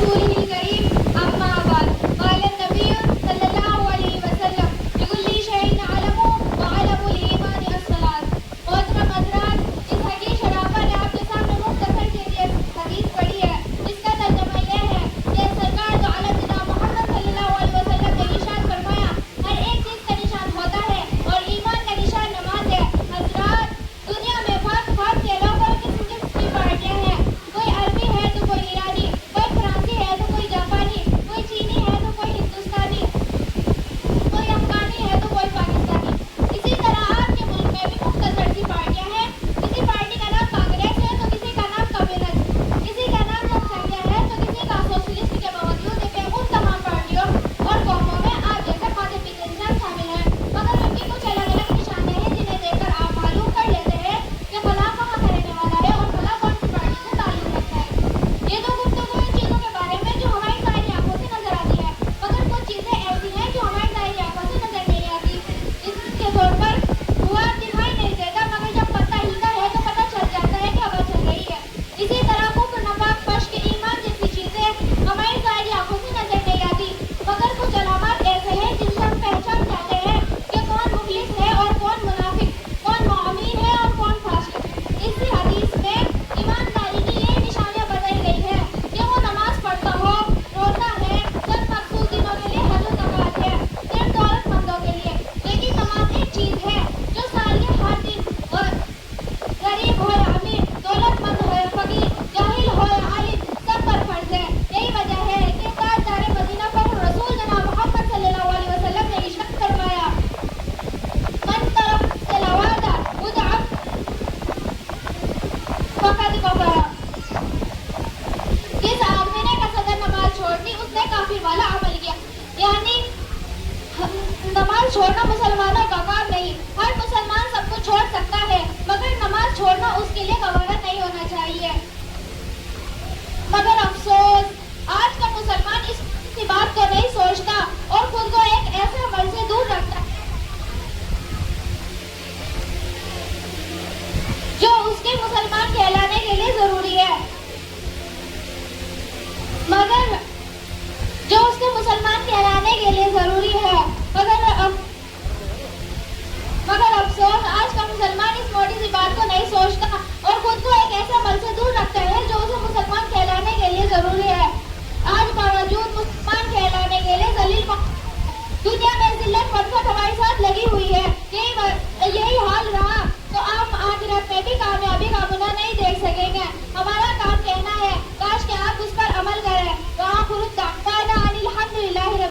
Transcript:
رسوله الكريم أما بعد قال النبي صلى الله عليه وسلم لكل شيء علم وعلم الإيمان الصلاة. محترم حضرات، اس حدیث شرافہ نے آپ کے سامنے مختصر کے لیے حدیث پڑھی ہے، جس کا ترجمہ یہ ہے کہ سرکار دو عالم جناب محمد صلی اللہ علیہ وسلم نے ارشاد فرمایا ہر ایک چیز کا نشان ہوتا ہے اور ایمان کا نشان نماز ہے. حضرات، دنیا میں بھانت بھانت کے لوگ اور قسم قسم کی پارٹیاں ہیں. کوئی عربی ہے تو کوئی ایرانی، کوئی فرانسی ہے تو کوئی جاپانی، کوئی چینی ہے تو کوئی ہندوستانی، کوئی افغانی ہے تو کوئی پاکستانی. اسی طرح آپ کے ملک میں بھی مختصر سی پارٹیاں ہیں. کسی پارٹی کا نام کانگریس ہے تو کسی کا نام کمیونسٹ، کسی کا نام جن سنگھیا ہے تو کسی کا سوشلسٹ. کے باوجود کہ ان تمام پارٹیوں اور قوموں میں آپ جیسے کھاتے پیتے انسان شامل ہیں، مگر ان کی کچھ الگ الگ نشانے ہیں جنہیں دیکھ کر آپ معلوم کر لیتے ہیں کہ فلاں کہاں کا رہنے والا ہے اور فلاں کون سی پارٹی سے تعلق رکھتا ہے. یہ تو گفتگو ان چیزوں کے بارے میں جو ہماری ظاہری آنکھوں سے نظر آتی ہے، مگر کچھ چیزیں ایسی ہیں جو ہماری ظاہری آنکھوں سے نظر نہیں آتی. اس کے طور پر ہوا دکھائی نہیں دیتا، مگر جب پتہ ہلتا ہے تو پتہ چل جاتا ہے کہ ہوا چل رہی ہے. اسی طرح کفر، نفاق، فحش، ایمان جیسی چیزیں ہماری ظاہری آنکھوں سے نظر نہیں آتی، مگر کچھ علامات ایسے ہیں جن سے ہم پہچان جاتے ہیں کہ کون مخلص ہے اور کون منافق، کون مؤمن ہے اور کون فاسق. اسی حدیث میں ایمانداری کی یہ نشانیاں بتائی گئی ہے کہ وہ نماز پڑھتا ہو، روزہ ہے، چند مخصوص دنوں کے لیے حج و زکوٰۃ ہے، صرف دولت مندوں کے لیے. لیکن نماز ایک چیز ہے جو سال کے ہر دن، اور غریب ہو یا امیر، دولت مند ہو یا فقیر، جاہل ہو یا عالم، سب پر فرض ہے. یہی وجہ ہے کہ تاجدار مدینہ فخر رسول جناب محمد صلی اللہ علیہ وسلم نے ارشاد فرمایا من ترک الصلاۃ مدعا فقد کفر. جس آدمی نے قصدن نماز چھوڑ دی اس نے کافر والا عمل کیا. یعنی نماز چھوڑنا مسلمانوں کا کام نہیں. ہر مسلمان سب کچھ چھوڑ سکتا ہے، مگر نماز چھوڑنا اس کے لیے گوارا نہیں ہونا چاہیے. مگر افسوس، آج کا مسلمان اس بات کو نہیں سوچتا اور خود کو ایک ایسے عمل سے دور رکھتا ہے جو اس کے مسلمان کہلانے کے لیے ضروری ہے. مگر جو اس کے مسلمان کہلانے کے لیے ضروری ہے مگر افسوس، آج کا مسلمان اس موٹی سی بات کو نہیں سوچتا اور خود کو ایک ایسے عمل سے دور رکھتا ہے جو اسے مسلمان کہلانے کے لیے ضروری ہے. آج باوجود مسلمان کہلانے کے لیے ذلیل دنیا میں ذلت فرقت ہمارے ساتھ لگی ہوئی ہے. یہی حال رہا تو آپ آخرت میں بھی کامیابی کا منہ نہیں دیکھ سکیں گے. ہمارا